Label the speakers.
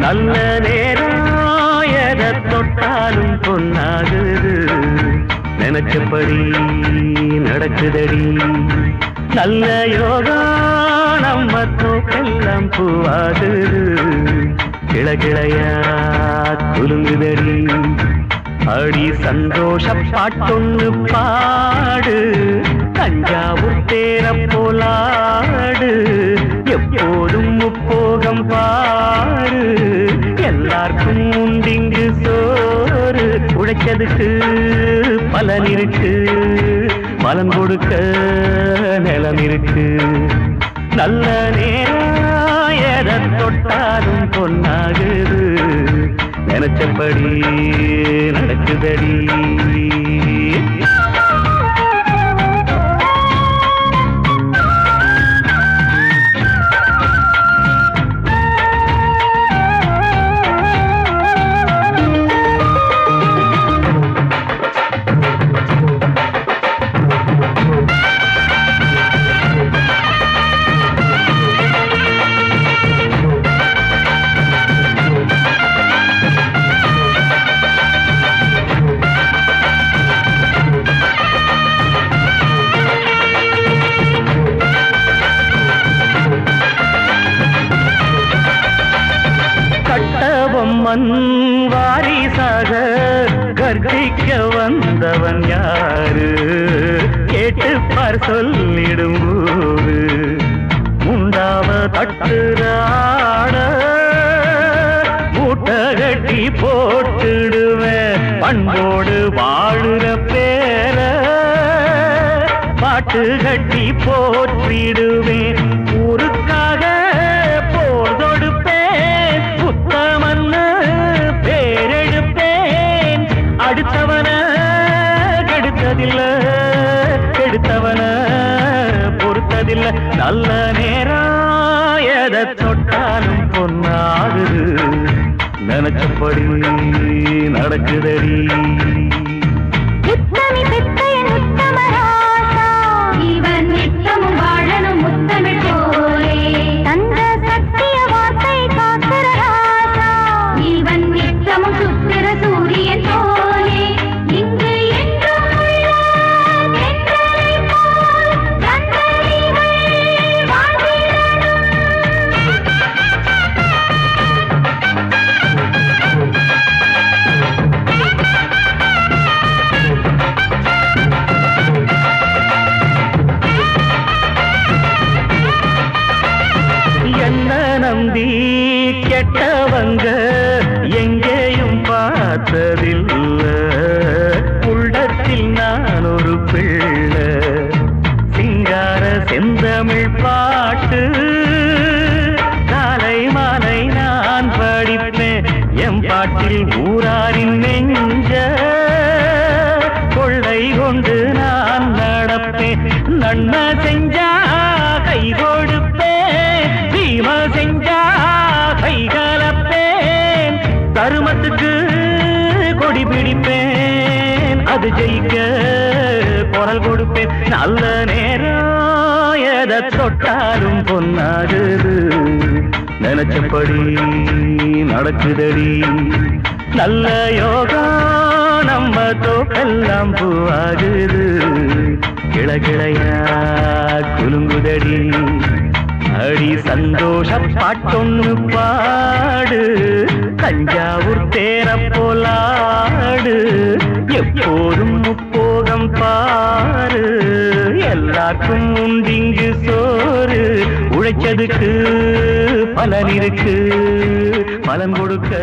Speaker 1: நல்ல நேரம் எதை தொட்டாலும் பொன்னாகுது நினைச்சபடி நடக்குதடி நல்ல யோகம் நம்ம தோக்கெல்லாம் பூவாகுது கிளையா குலுங்குதடி அடி சந்தோஷ பாட்டொன்னு பாடு தஞ்சாவூர் தேர போலாடு எப்போதும் முப்போகம் பாடு எல்லாருக்கும் உண்டிங்கு சோறு உழைச்சதுக்கு பலன் இருக்கு பலன் கொடுக்க நிலம் இருக்கு நல்ல நேரம் எதை தொட்டாலும் பொன்னாகுது நினைச்சபடி நடக்குதடி மண் வாரிசாக கர்ஜிக்க வந்தவன் யாரு கேட்டுப்பார் சொல்லிடும் போது முண்டாவ தட்டுறாட மூட்டை கட்டி போட்டுடுவேன் பண்போடு வாழுற பேர பாட்டு கட்டி போற்றிடுவேன் ஊருக்காக போர் தொடுப்பேன் புத்தமன்னு பேரெடுப்பேன் அடுத்தவன கெடுத்ததில்ல கெடுத்தவன பொறுத்ததில்ல நல்ல நேரம் எதை தொட்டாலும் பொன்னாகுது நினைச்சபடி நடக்குதடி நம்பி கெட்டவங்க எங்கேயும் பார்த்ததில்ல உள்ளத்தில் நான் ஒரு பிள்ளை சிங்கார செந்தமிழ் பாட்டு காலை மாலை நான் படிப்பேன் எம் பாட்டில் ஊராரின் நெஞ்ச கொள்ளை கொண்டு நான் நடப்பேன் நன்மை செஞ்சா கை கொடுப்பேன் தீமை செஞ்சா கை கலப்பேன் தருமத்துக்கு கொடி பிடிப்பேன் அது ஜெயிக்க குரல் கொடுப்பேன் நல்ல நேரம் எதை தொட்டாலும் பொன்னாகுது நினைச்சபடி நடக்குதடி நல்ல யோகம் நம்ம தோக்கெல்லாம் பூவாகுது கிளையா குலுங்குதடி அடி சந்தோஷ பாட்டொன்னு பாடு தஞ்சாவூர் தேர போலாடு எப்போதும் முப்போகம் பாரு எல்லாருக்கும் உண்டிங்கு சோறு உழைச்சதுக்கு பலன் இருக்கு பலன் கொடுக்க